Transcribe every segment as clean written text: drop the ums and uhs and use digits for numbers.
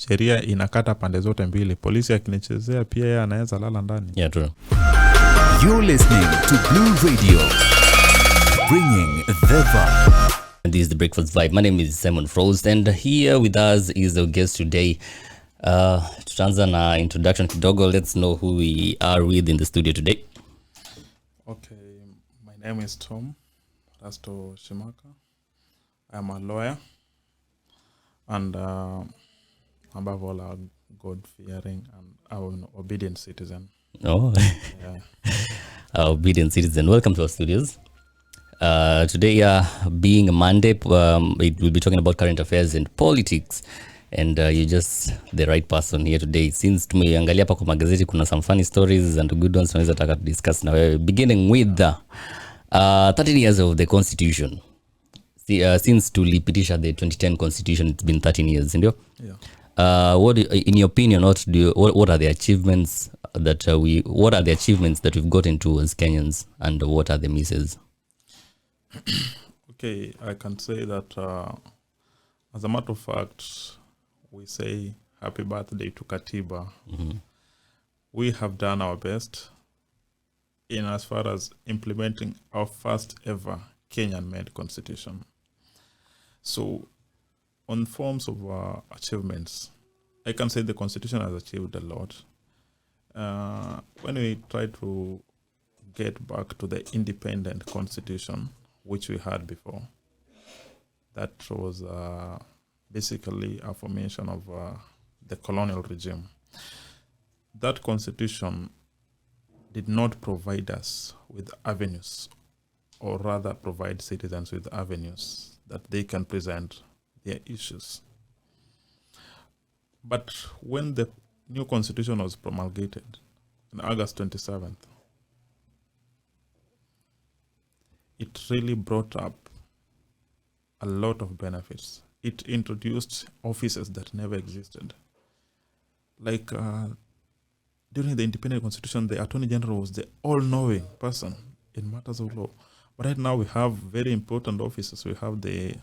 sheria inakata pande zote mbili. Polisi akinichezea pia yeye anaweza lala ndani. Yeah, true. You're listening to Blue Radio, bringing the vibe. And this is the Breakfast Vibe. My name is Simon Frost, and here with us is our guest today. Tutaanza na introduction kidogo. Let's know who we are with in the studio today. Okay, my name is Tom Rasto Shimaka. I am a lawyer and above all a God-fearing and obedient citizen. Oh, Yeah. Obedient citizen. Welcome to our studios. Today, being a Monday, we'll be talking about current affairs and politics. And you're just the right person here today. Since tumeangalia hapa kwa magazeti kuna some funny stories and good ones tunaweza taka discuss na wewe. Beginning with the 13 years of the constitution. Since tulipitisha the 2010 constitution, it's been 13 years, ndio? Yeah. What, in your opinion, what are the achievements that we've gotten to as Kenyans, and what are the misses? Okay, I can say that as a matter of fact, we say happy birthday to Katiba. Mm-hmm. We have done our best in as far as implementing our first ever Kenyan-made constitution. So, on forms of achievements, I can say the constitution has achieved a lot. When we try to get back to the independent constitution, which we had before, that was basically a formation of the colonial regime. That constitution did not provide us with avenues, or rather provide citizens with avenues that they can present their issues. But when the new constitution was promulgated on August 27th, it really brought up a lot of benefits. It introduced offices that never existed. Like during the independent constitution, the Attorney General was the all-knowing person in matters of law. But right now we have very important offices. We have the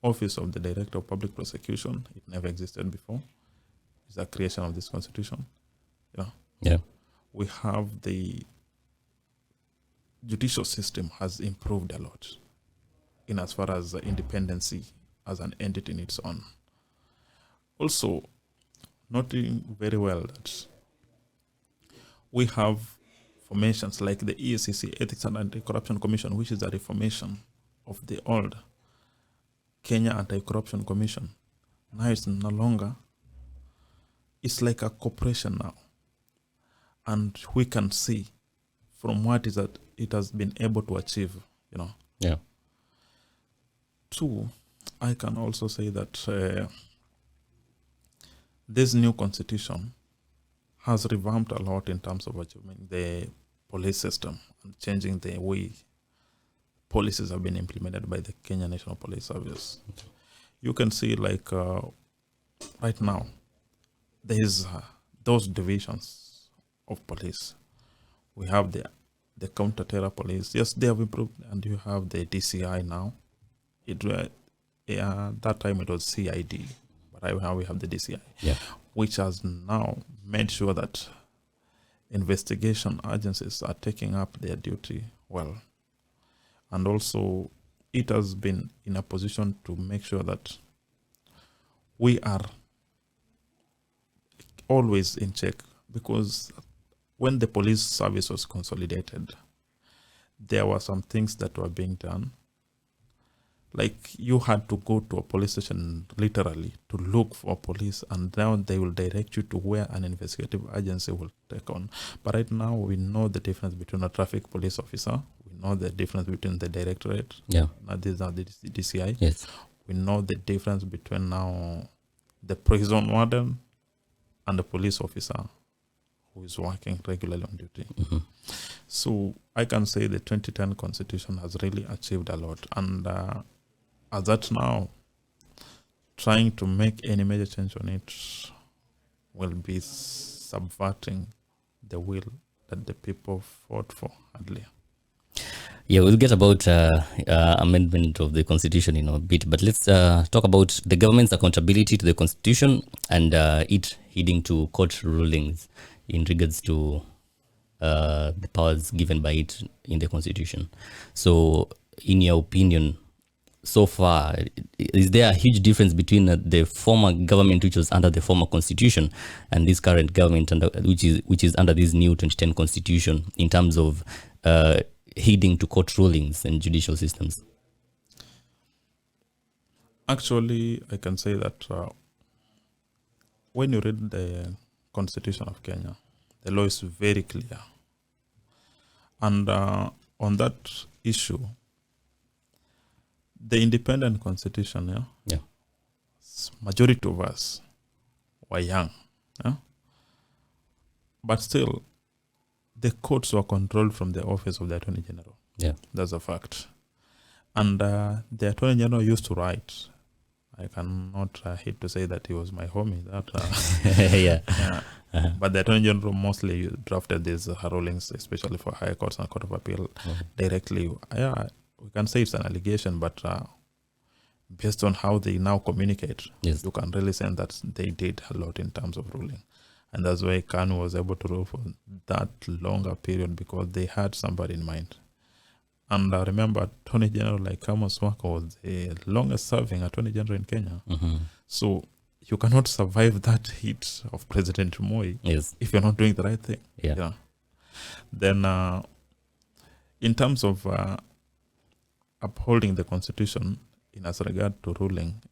Office of the Director of Public Prosecution. It never existed before. It's a creation of this constitution. Yeah. We have the judicial system has improved a lot in as far as independency as an entity in its own. Also, noting very well that we have formations like the EACC, Ethics and Anti-Corruption Commission, which is a reformation of the old Kenya Anti-Corruption Commission. Now it's no longer, it's like a corporation now. And we can see from what is that it has been able to achieve, Yeah. Two, I can also say that this new constitution has revamped a lot in terms of achieving the police system and changing the way policies have been implemented by the Kenya National Police Service. Okay. You can see like right now, there is those divisions of police. We have the counter-terror police. Yes, they have improved, and you have the DCI now. That time it was CID, but right now we have the DCI, which has now made sure that investigation agencies are taking up their duty well. And also, it has been in a position to make sure that we are always in check, because when the police service was consolidated, there were some things that were being done. Like you had to go to a police station literally to look for police, and now they will direct you to where an investigative agency will take on. But right now we know the difference between a traffic police officer. We know the difference between the directorate. Yeah. Now these are the DCI. Yes. We know the difference between now the prison warden and the police officer who is working regularly on duty. Mm-hmm. So I can say the 2010 constitution has really achieved a lot. And as that now, trying to make any major change on it will be subverting the will that the people fought for earlier. Yeah, we'll get about amendment of the constitution in a bit, but let's talk about the government's accountability to the constitution and it heeding to court rulings in regards to the powers given by it in the constitution. So, in your opinion, so far, is there a huge difference between the former government, which was under the former constitution, and this current government, which is under this new 2010 constitution, in terms of heeding to court rulings and judicial systems? Actually, I can say that when you read the Constitution of Kenya, the law is very clear. And on that issue, the independent constitution, majority of us were young. But still, the courts were controlled from the office of the Attorney General. Yeah. That's a fact. And the Attorney General used to write. I cannot hate to say that he was my homie. But the Attorney General mostly drafted these rulings, especially for higher courts and Court of Appeal, directly. We can say it's an allegation, but based on how they now communicate, you can really say that they did a lot in terms of ruling. And that's why KANU was able to rule for that longer period, because they had somebody in mind. And I remember Attorney General like Amos Wako was the longest serving Attorney General in Kenya. So you cannot survive that heat of President Moi if you're not doing the right thing. Then in terms of upholding the constitution in as regard to ruling,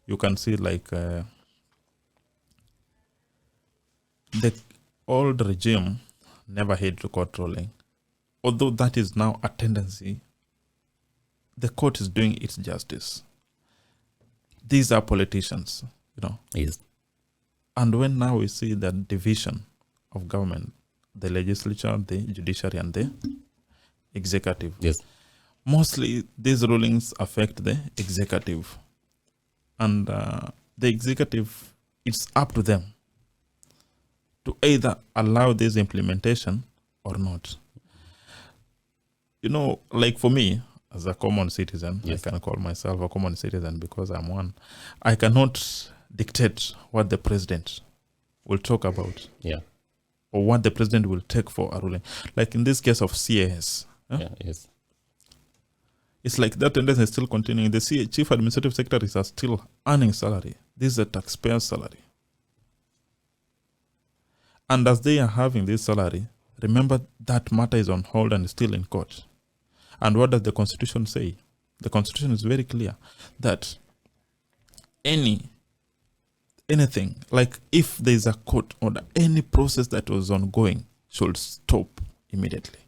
you can see like the old regime never had to court ruling. Although that is now a tendency, the court is doing its justice. These are politicians, And when now we see the division of government, the legislature, the judiciary, and the executive. Mostly these rulings affect the executive. And the executive, it's up to them to either allow this implementation or not. Like for me, as a common citizen, I can call myself a common citizen because I'm one. I cannot dictate what the president will talk about. Or what the president will take for a ruling. Like in this case of CAS. It's like that tendency is still continuing. The chief administrative secretaries are still earning salary. This is a taxpayer's salary. And as they are having this salary, remember that matter is on hold and still in court. And what does the Constitution say? The Constitution is very clear that anything, like if there is a court order, any process that was ongoing should stop immediately.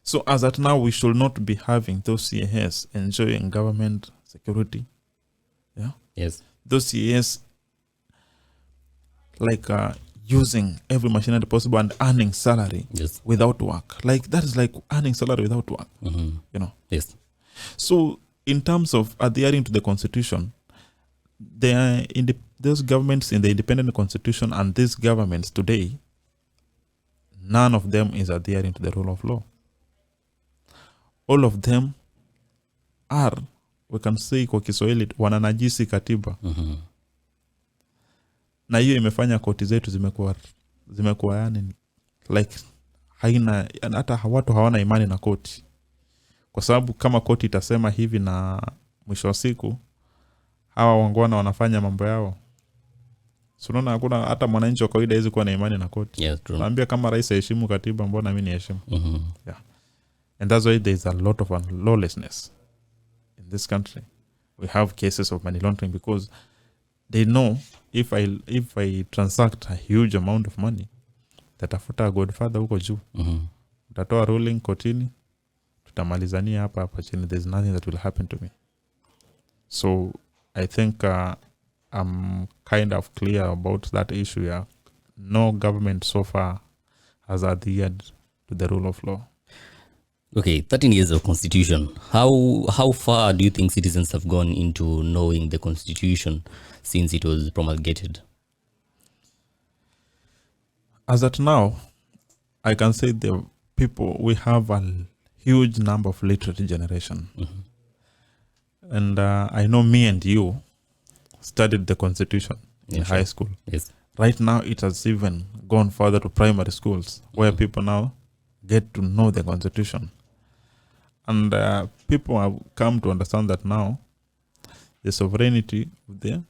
So as at now, we should not be having those CAS enjoying government security. Those CAS like using every machinery possible and earning salary without work. Like that is like earning salary without work. So in terms of adhering to the Constitution, they are those governments in the independent constitution and these governments today, none of them is adhering to the rule of law. All of them are, we can say kwa Kiswahili, wananajisi katiba. Na hiyo imefanya koti zetu zimekuwa yani like haina, hata watu hawana imani na koti. Kwa sababu kama koti itasema hivi na mwisho wa siku hawa wangwana wanafanya mambo yao. Unaona hakuna hata mwananchi wa kawaida hizi kuwa na imani na koti. Naambia kama rais heshimu katiba, mbona mimi niheshimu? And that's why there is a lot of lawlessness in this country. We have cases of money laundering because they know if I transact a huge amount of money, tatafuta godfather huko juu. Utatoa ruling kotini, tutamalizania hapa chini. There's nothing that will happen to me. So I think I'm kind of clear about that issue. No government so far has adhered to the rule of law. Okay, 13 years of constitution. How far do you think citizens have gone into knowing the constitution since it was promulgated? As at now, I can say the people, we have a huge number of literate generation. And I know me and you studied the Constitution in high school. Yes. Right now, it has even gone further to primary schools where people now get to know the Constitution. And people have come to understand that now the sovereignty of the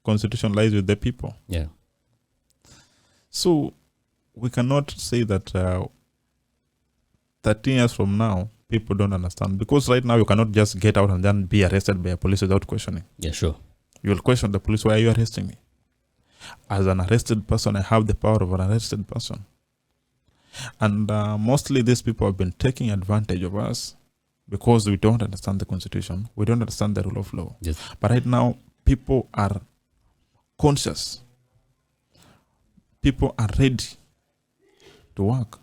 Constitution lies with the people. Yeah. So we cannot say that 13 years from now, people don't understand. Because right now, you cannot just get out and then be arrested by a police without questioning. Yeah, sure. You will question the police, why are you arresting me? As an arrested person, I have the power of an arrested person. And mostly these people have been taking advantage of us because we don't understand the Constitution. We don't understand the rule of law. Yes. But right now, people are conscious. People are ready to work.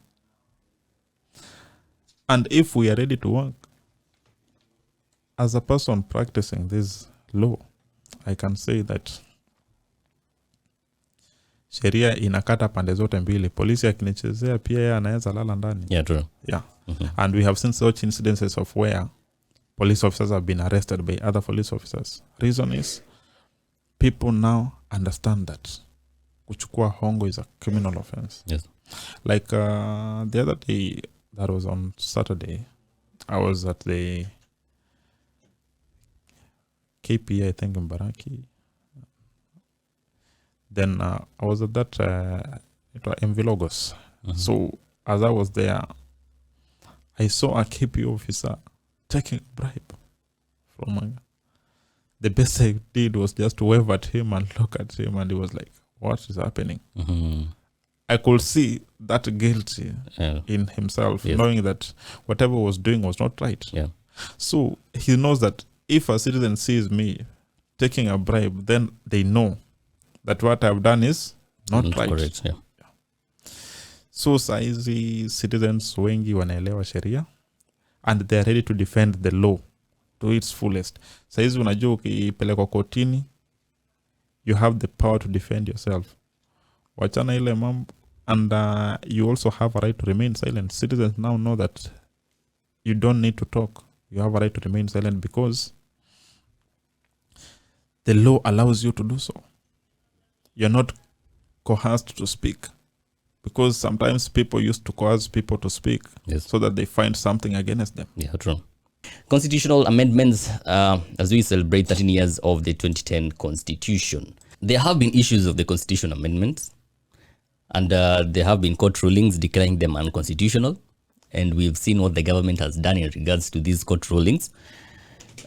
And if we are ready to work, as a person practicing this law, I can say that sheria inakata pande zote mbili. Polisi akinichezea pia yeye anaweza lala ndani. Yeah, true. Yeah. And we have seen such incidences of where police officers have been arrested by other police officers. Reason is people now understand that kuchukua hongo is a criminal offense. Yes. Like the other day, that was on Saturday, I was at the KPA, I think, in Baraki. Then I was at that MV Logos. So as I was there, I saw a KPA officer taking a bribe from a, the best I did was just to wave at him and look at him, and he was like, what is happening? I could see that guilt in himself, knowing that whatever he was doing was not right. Yeah. So he knows that if a citizen sees me taking a bribe, then they know that what I've done is not right. Correct. Yeah. So saizi citizens wengi wanaelewa sheria and they are ready to defend the law to its fullest. Saizi unajua ukipelekwa kotini, you have the power to defend yourself. Wachana ile mambo, and you also have a right to remain silent. Citizens now know that you don't need to talk. You have a right to remain silent because the law allows you to do so. You're not coerced to speak, because sometimes people used to coerce people to speak so that they find something against them. Yeah, true. Constitutional amendments, as we celebrate 13 years of the 2010 Constitution. There have been issues of the Constitution amendments, and there have been court rulings declaring them unconstitutional, and we've seen what the government has done in regards to these court rulings.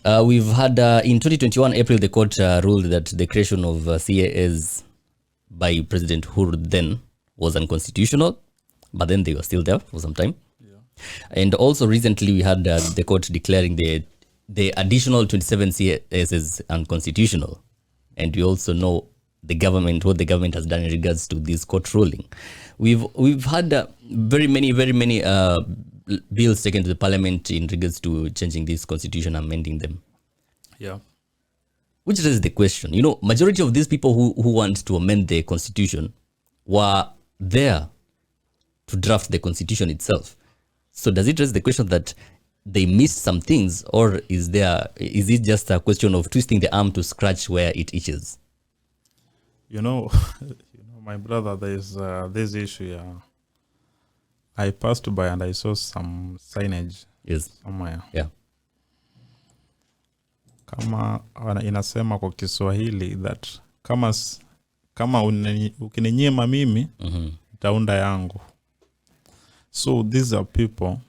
We've had, in 2021, April, the court ruled that the creation of CAS by President Uhuru then was unconstitutional, but then they were still there for some time. And also recently we had the court declaring the additional 27 CAS is unconstitutional. And we also know what the government has done in regards to this court ruling. We've had very many bills taken to the parliament in regards to changing this constitution, amending them. Yeah. Which raises the question, majority of these people who want to amend the constitution were there to draft the constitution itself. So does it raise the question that they missed some things, or is it just a question of twisting the arm to scratch where it itches? My brother, there's this issue here. I passed by and I saw some signage somewhere. Yeah. Kama inasema kwa Kiswahili that kama ukininyima mimi taunda yangu. So these are people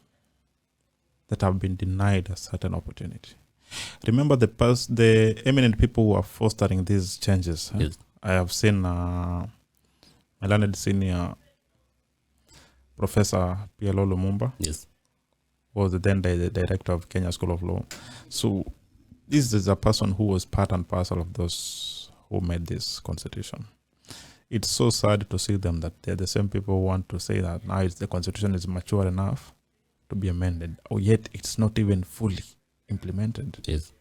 that have been denied a certain opportunity. Remember the eminent people who are fostering these changes. Yes. I have seen my learned senior Professor PLO Lumumba. Yes. Was then the director of Kenya School of Law. So this is a person who was part and parcel of those who made this constitution. It's so sad to see them that they're the same people who want to say that now the constitution is mature enough to be amended, or yet it's not even fully implemented. Yes.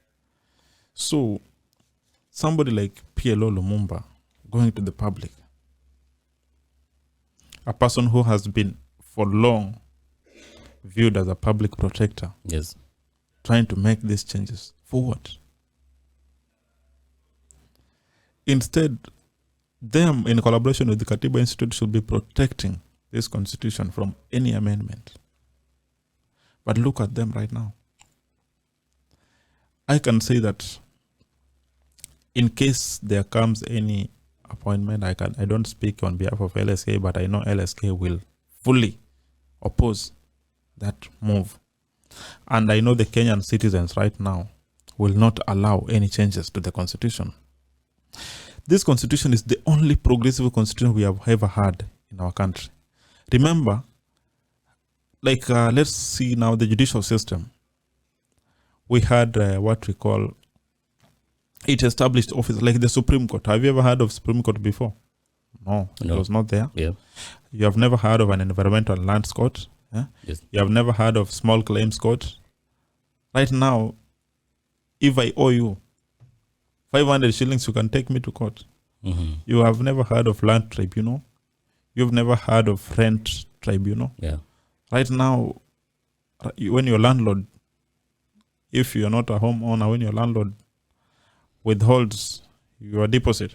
So somebody like PLO Lumumba going to the public, a person who has been for long viewed as a public protector, Yes. trying to make these changes. For what? Instead, them, in collaboration with the Katiba Institute, should be protecting this constitution from any amendment. But look at them right now. I can say that in case there comes any appointment, I don't speak on behalf of LSK, but I know LSK will fully oppose that move. And I know the Kenyan citizens right now will not allow any changes to the constitution. This constitution is the only progressive constitution we have ever had in our country. Remember, like let's see now the judicial system. We had what we call it established office, like the Supreme Court. Have you ever heard of Supreme Court before? No, it was not there. Yeah. You have never heard of an environmental lands court. Yeah? Yes. You have never heard of small claims court. Right now, if I owe you 500 shillings, you can take me to court. Mm-hmm. You have never heard of land tribunal. You've never heard of rent tribunal. Yeah. Right now, when your landlord, if you're not a homeowner, when your landlord withholds your deposit,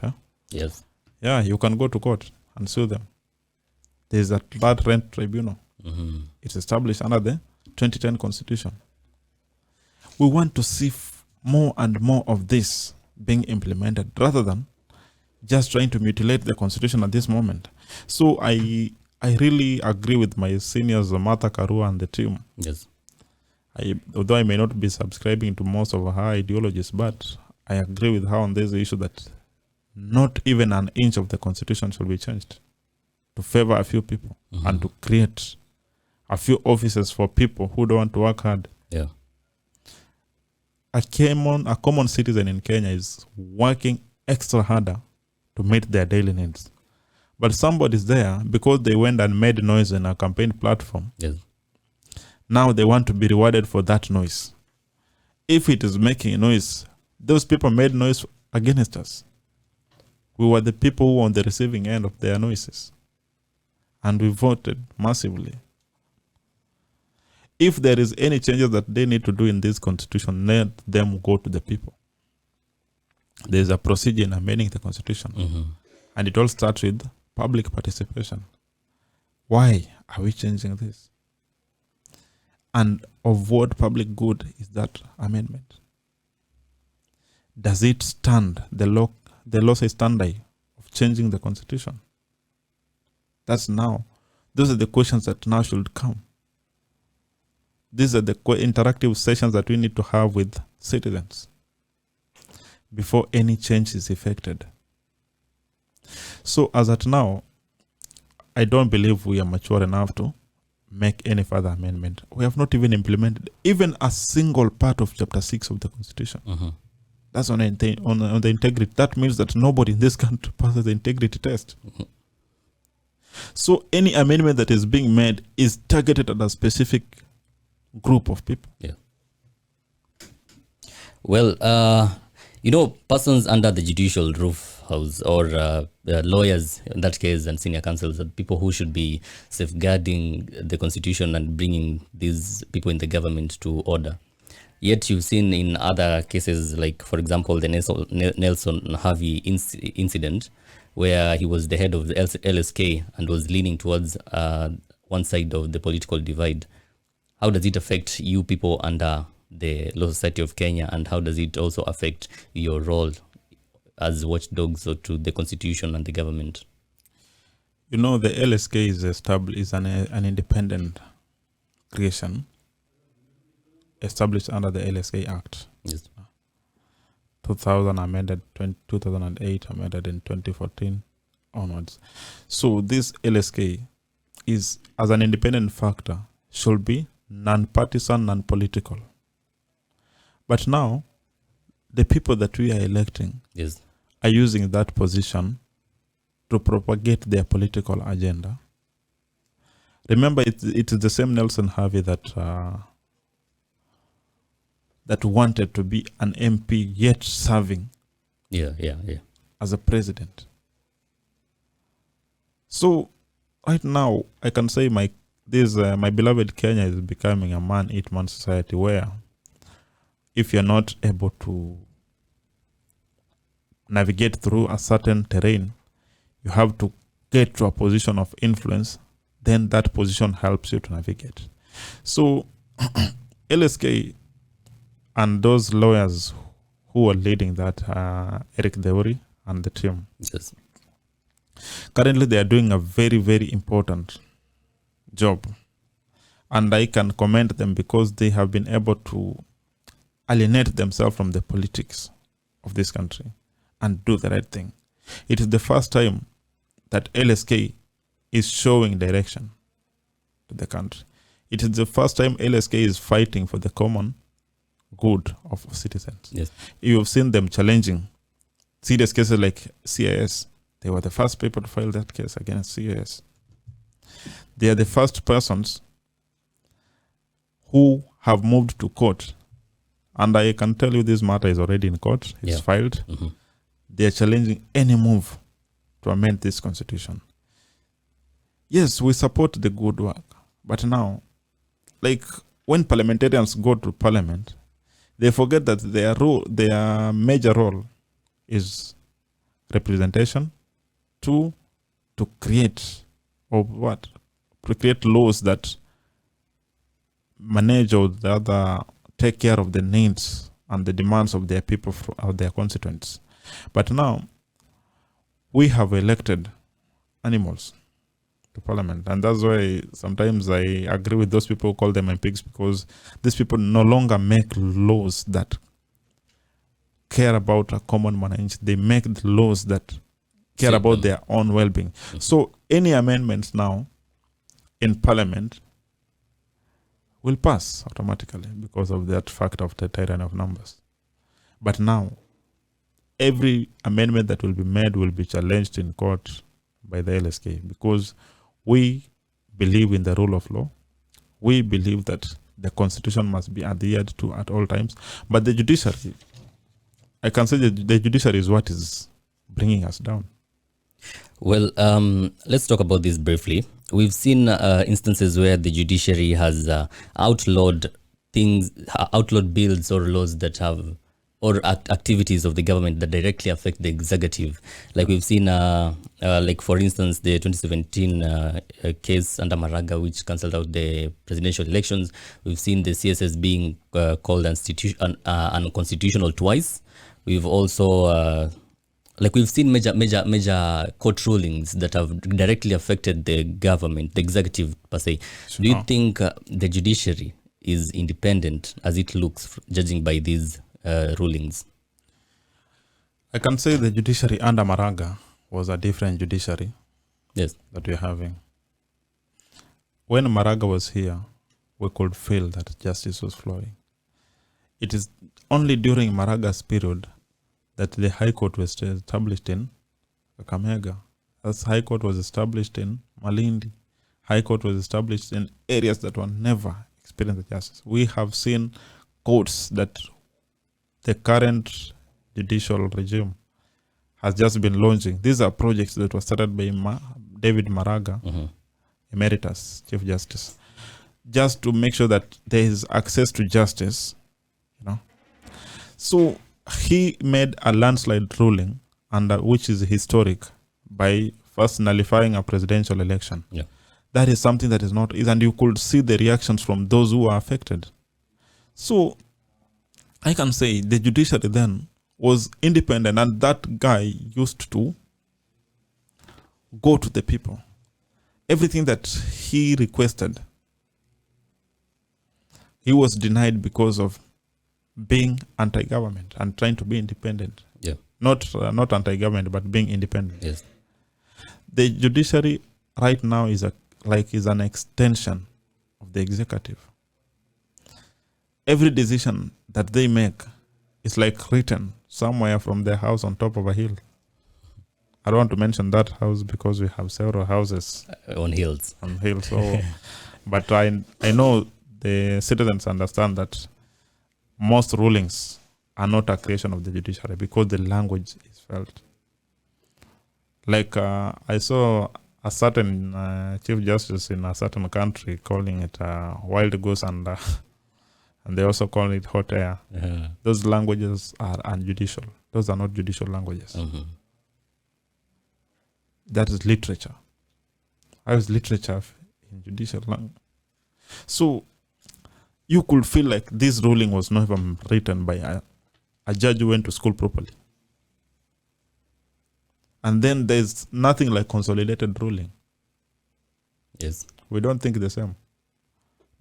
Yes. yeah, you can go to court and sue them. There's that rent tribunal. Mm-hmm. It's established under the 2010 Constitution. We want to see more and more of this being implemented rather than just trying to mutilate the Constitution at this moment. So I really agree with my seniors, Martha Karua and the team. Yes. Although I may not be subscribing to most of her ideologies, but I agree with her on this issue that not even an inch of the Constitution should be changed to favor a few people and to create a few offices for people who don't want to work hard. Yeah. A common citizen in Kenya is working extra harder to meet their daily needs. But somebody's there because they went and made noise in a campaign platform. Yes. Now they want to be rewarded for that noise. If it is making noise, those people made noise against us. We were the people who were on the receiving end of their noises. And we voted massively. If there is any changes that they need to do in this constitution, let them go to the people. There's a procedure in amending the constitution. Mm-hmm. And it all starts with public participation. Why are we changing this? And of what public good is that amendment? Does it stand the law say standard of changing the constitution? Those are the questions that now should come. These are the interactive sessions that we need to have with citizens before any change is effected. So as at now, I don't believe we are mature enough to make any further amendment. We have not even implemented even a single part of Chapter 6 of the Constitution. Mm-hmm. That's on the integrity. That means that nobody in this country passes the integrity test. Mm-hmm. So any amendment that is being made is targeted at a specific group of people. Yeah. Well, persons under the judicial roof house or lawyers in that case and senior counsels are people who should be safeguarding the constitution and bringing these people in the government to order. Yet you've seen in other cases, like, for example, the Nelson Harvey incident, where he was the head of the LSK and was leaning towards one side of the political divide. How does it affect you people under the Law Society of Kenya, and how does it also affect your role as watchdogs to the constitution and the government? The LSK is an independent creation established under the LSK Act. Yes. 2000 amended, 2008 amended in 2014 onwards. So this LSK is, as an independent factor, should be non-partisan, non-political. But now, the people that we are electing Yes. are using that position to propagate their political agenda. Remember, it is the same Nelson Harvey that wanted to be an MP yet serving Yeah. as a president. So right now, I can say my this my beloved Kenya is becoming a man-eat-man society where if you're not able to navigate through a certain terrain, you have to get to a position of influence, then that position helps you to navigate. So LSK and those lawyers who are leading that, Eric Deori and the team, Yes. currently they are doing a very, very important job. And I can commend them because they have been able to alienate themselves from the politics of this country and do the right thing. It is the first time that LSK is showing direction to the country. It is the first time LSK is fighting for the common good of citizens. Yes. You have seen them challenging serious cases like CIS. They were the first people to file that case against CIS. They are the first persons who have moved to court. And I can tell you this matter is already in court. It's Yeah. filed. Mm-hmm. They are challenging any move to amend this constitution. Yes, we support the good work. But now, like when parliamentarians go to parliament, they forget that their major role is representation, to create laws that manage or the other take care of the needs and the demands of their people, of their constituents. But now we have elected animals to parliament, and that's why sometimes I agree with those people who call them pigs, because these people no longer make laws that care about a common man. They make the laws that care about their own well-being. Mm-hmm. So any amendments now in parliament will pass automatically because of that fact of the tyranny of numbers. But now every amendment that will be made will be challenged in court by the LSK, because we believe in the rule of law. We believe that the constitution must be adhered to at all times. But the judiciary, I can say that the judiciary is what is bringing us down. Well, let's talk about this briefly. We've seen instances where the judiciary has outlawed bills or laws that have, or activities of the government that directly affect the executive. Like we've seen, like for instance, the 2017 case under Maraga, which cancelled out the presidential elections. We've seen the CSS being called unconstitutional twice. We've also we've seen major court rulings that have directly affected the government, the executive per se. Sure. Do you think the judiciary is independent as it looks, judging by these rulings? I can say the judiciary under Maraga was a different judiciary. Yes. That we're having. When Maraga was here, we could feel that justice was flowing. It is only during Maraga's period that the High Court was established in Kakamega. As High Court was established in Malindi. High Court was established in areas that were never experienced justice. We have seen courts that the current judicial regime has just been launching. These are projects that were started by David Maraga, mm-hmm. Emeritus Chief Justice, just to make sure that there is access to justice. So he made a landslide ruling, which is historic, by first nullifying a presidential election. Yeah. That is something that is not easy, and you could see the reactions from those who are affected. So I can say the judiciary then was independent, and that guy used to go to the people. Everything that he requested, he was denied because of being anti-government and trying to be independent. Yeah. Not anti-government, but being independent. Yes. The judiciary right now is an extension of the executive. Every decision that they make is like written somewhere from their house on top of a hill. I don't want to mention that house because we have several houses on hills. So, but I know the citizens understand that most rulings are not a creation of the judiciary because the language is felt. Like I saw a certain chief justice in a certain country calling it wild goose, and they also call it hot air. Those languages are unjudicial. Those are not judicial languages. That is literature. How is literature in judicial language? So you could feel like this ruling was not even written by a judge who went to school properly. And then there's nothing like consolidated ruling. Yes. We don't think the same.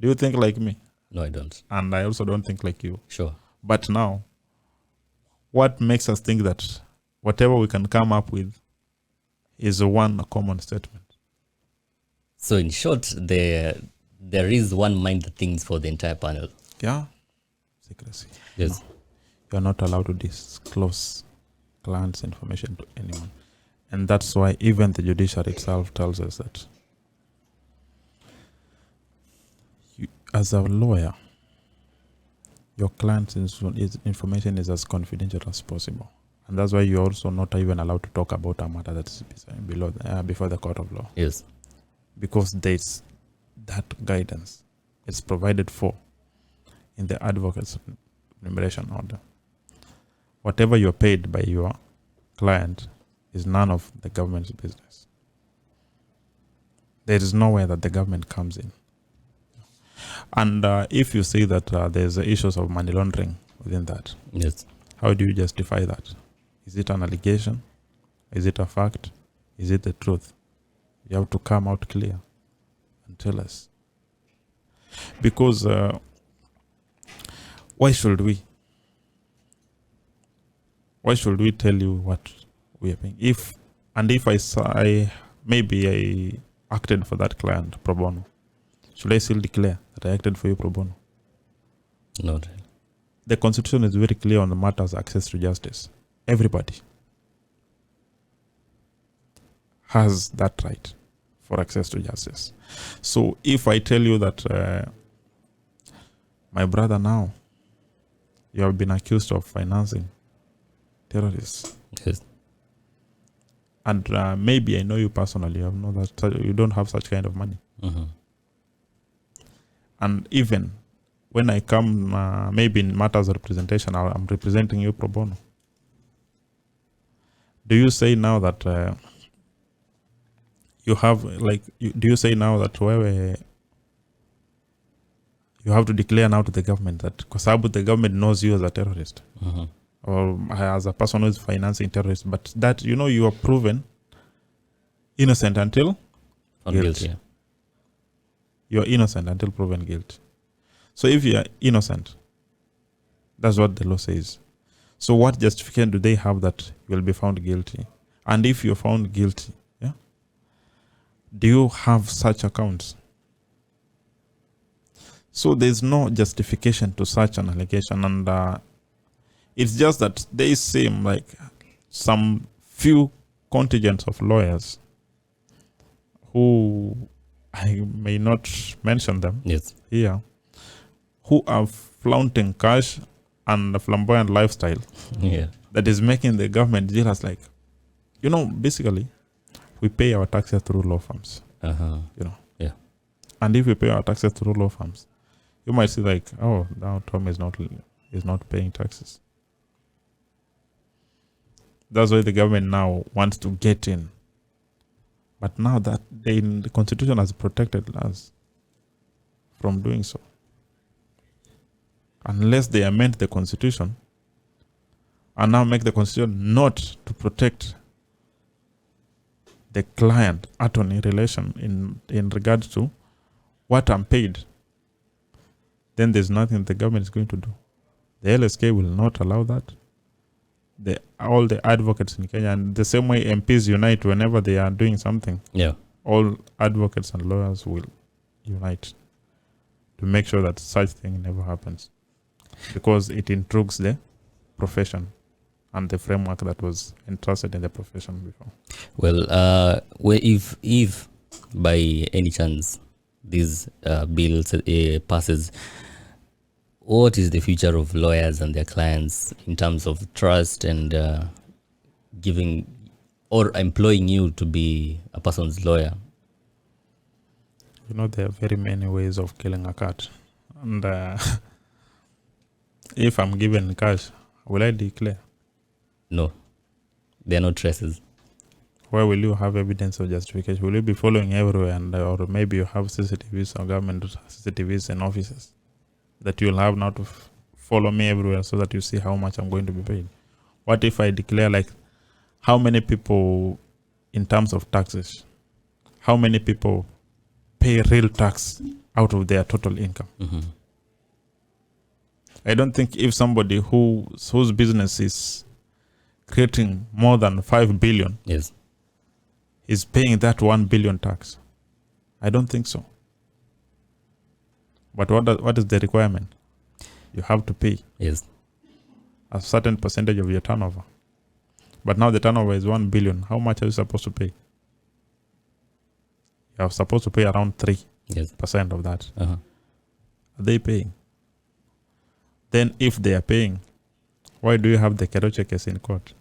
Do you think like me? No, I don't. And I also don't think like you. Sure. But now, what makes us think that whatever we can come up with is one common statement? So in short, there is one mind that thinks for the entire panel. Yeah. Secrecy. Yes. No. You are not allowed to disclose clients' information to anyone. And that's why even the judiciary itself tells us that you, as a lawyer, your client's information is as confidential as possible. And that's why you're also not even allowed to talk about a matter that is before the court of law. Yes. Because there's that guidance. It's provided for in the advocate's remuneration order. Whatever you're paid by your client is none of the government's business. There is nowhere that the government comes in. And if you see that there's issues of money laundering within that, Yes. how do you justify that? Is it an allegation? Is it a fact? Is it the truth? You have to come out clear and tell us. Because why should we? Why should we tell you what we are paying? If I acted for that client pro bono, should I still declare that I acted for you pro bono? No. The Constitution is very clear on the matters of access to justice. Everybody has that right for access to justice. So if I tell you that my brother, now you have been accused of financing terrorists, Yes. and maybe I know you personally, I know that you don't have such kind of money, and even when I come, maybe in matters of representation, I'm representing you pro bono. Do you say now that you have, do you say now that you have to declare now to the government that because the government knows you as a terrorist or as a person who is financing terrorists, but that, you are proven innocent until guilty. Yeah. You are innocent until proven guilty. So if you are innocent, that's what the law says. So what justification do they have that you will be found guilty? And if you're found guilty, do you have such accounts? So there's no justification to such an allegation, and it's just that they seem like some few contingents of lawyers who I may not mention them here, who are flaunting cash and a flamboyant lifestyle that is making the government jealous. Like, basically, we pay our taxes through law firms. Yeah. And if we pay our taxes through law firms, you might see like, oh, now Tom is not paying taxes. That's why the government now wants to get in. But now that the Constitution has protected us from doing so. Unless they amend the Constitution and now make the Constitution not to protect the client-attorney relation in regards to what I'm paid, then there's nothing the government is going to do. The LSK will not allow that. All the advocates in Kenya, and the same way MPs unite whenever they are doing something, all advocates and lawyers will unite to make sure that such thing never happens, because it intrudes the profession and the framework that was entrusted in the profession before. Well, if by any chance this bill passes, what is the future of lawyers and their clients in terms of trust and giving or employing you to be a person's lawyer? You know, there are very many ways of killing a cat. And if I'm given cash, will I declare? No, there are no traces. Where will you have evidence of justification? Will you be following everywhere, and or maybe you have CCTVs or government CCTVs in offices that you'll have now to follow me everywhere so that you see how much I'm going to be paid? What if I declare like how many people in terms of taxes, how many people pay real tax out of their total income? Mm-hmm. I don't think if somebody whose business is creating more than 5 billion Yes. is paying that 1 billion tax. I don't think so. But what is the requirement? You have to pay Yes. a certain percentage of your turnover. But now the turnover is 1 billion. How much are you supposed to pay? You are supposed to pay around 3% Yes. of that. Uh-huh. Are they paying? Then if they are paying, why do you have the Keroche case in court?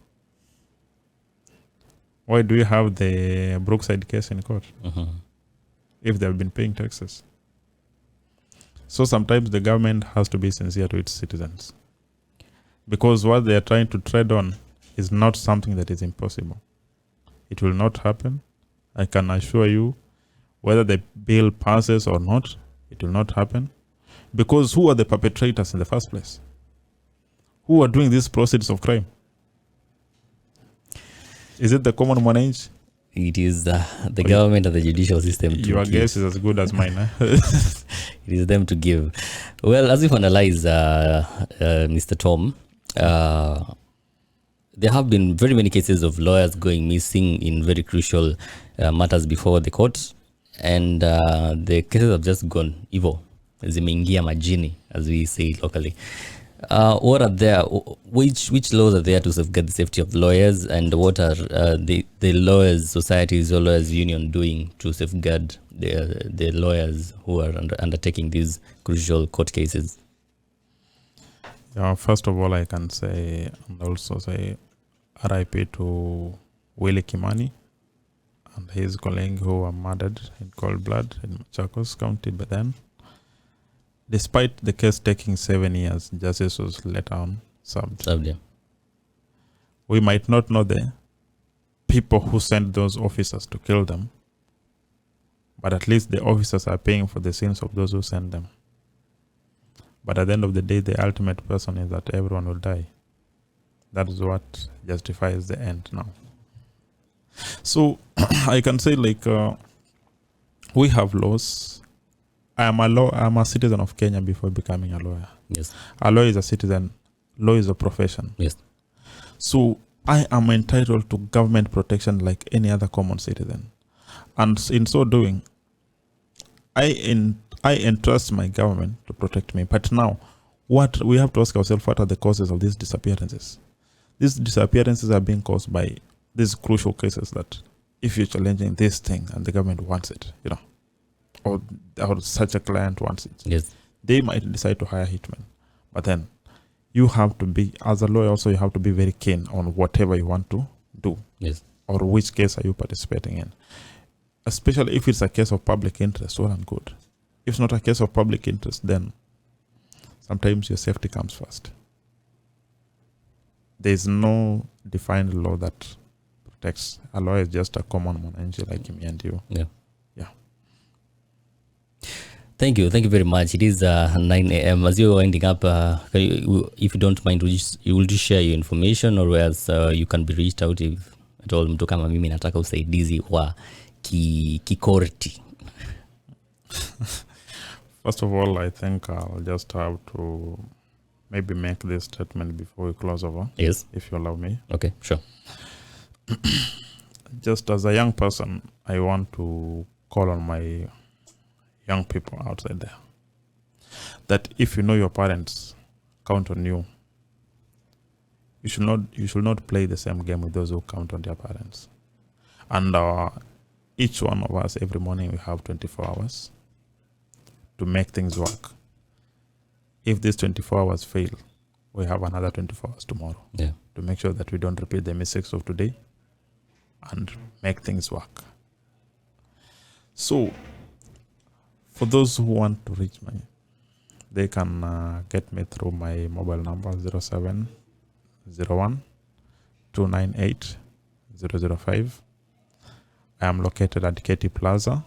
Why do you have the Brookside case in court Uh-huh. if they've been paying taxes? So sometimes the government has to be sincere to its citizens, because what they are trying to tread on is not something that is impossible. It will not happen. I can assure you, whether the bill passes or not, it will not happen. Because who are the perpetrators in the first place? Who are doing these proceeds of crime? Is it the common manage? It is the government and the judicial system. Your guess is as good as mine. It is them to give. Well, as we've analyzed, Mr. Tom, there have been very many cases of lawyers going missing in very crucial matters before the court, and the cases have just gone evil. Zimeingia majini, as we say locally. What are there? Which laws are there to safeguard the safety of lawyers, and what are the lawyers societies or lawyers union doing to safeguard the lawyers who are undertaking these crucial court cases? First of all, I can say and also say RIP to Willie Kimani and his colleague who were murdered in cold blood in Machakos County. But then, despite the case taking 7 years, justice was later on served. Yeah. We might not know the people who sent those officers to kill them, but at least the officers are paying for the sins of those who sent them. But at the end of the day, the ultimate person is that everyone will die. That is what justifies the end now. So I can say, like, we have laws. I'm a citizen of Kenya before becoming a lawyer. Yes. A lawyer is a citizen. Law is a profession. Yes. So I am entitled to government protection like any other common citizen. And in so doing, I entrust my government to protect me. But now, what we have to ask ourselves, what are the causes of these disappearances? These disappearances are being caused by these crucial cases that if you're challenging this thing and the government wants it, or such a client wants it, Yes. they might decide to hire hitmen. But then you have to be, as a lawyer also, you have to be very keen on whatever you want to do. Yes. Or which case are you participating in. Especially if it's a case of public interest, well and good. If it's not a case of public interest, then sometimes your safety comes first. There is no defined law that protects. A law is just a common mwananchi like me and you. Yeah. Yeah. Thank you very much. It is 9 a.m. As you're winding up, if you don't mind, you will just share your information, or else you can be reached out if at all mtu kama mimi nataka usaidizi wa kikorti. First of all, I think I'll just have to maybe make this statement before we close over. Yes. If you allow me. Okay, sure. Just as a young person, I want to call on my young people outside there that if you know your parents count on you, you should not play the same game with those who count on their parents. And each one of us, every morning, we have 24 hours to make things work. If these 24 hours fail, we have another 24 hours tomorrow. Yeah. To make sure that we don't repeat the mistakes of today and make things work. So, for those who want to reach me, they can get me through my mobile number 0701 298 005. I am located at Katy Plaza,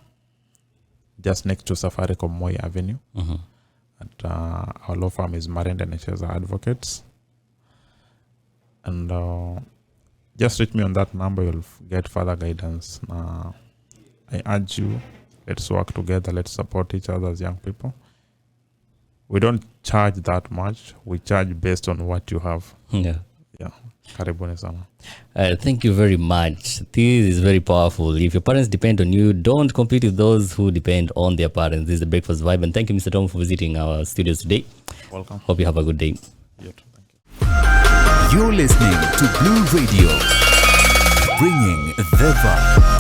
just next to Safaricom Moi Avenue. And our law firm is Marenda and Echeza Advocates. And just reach me on that number, you'll get further guidance. I urge you, let's work together, let's support each other as young people. We don't charge that much, we charge based on what you have. Yeah. Karibuni sana. Thank you very much. This is very powerful. If your parents depend on you, don't compete with those who depend on their parents. This is the Breakfast Vibe, and thank you, Mr. Tom, for visiting our studios today. Welcome. Hope you have a good day. You too, thank you. You're listening to Blue Radio, bringing the vibe.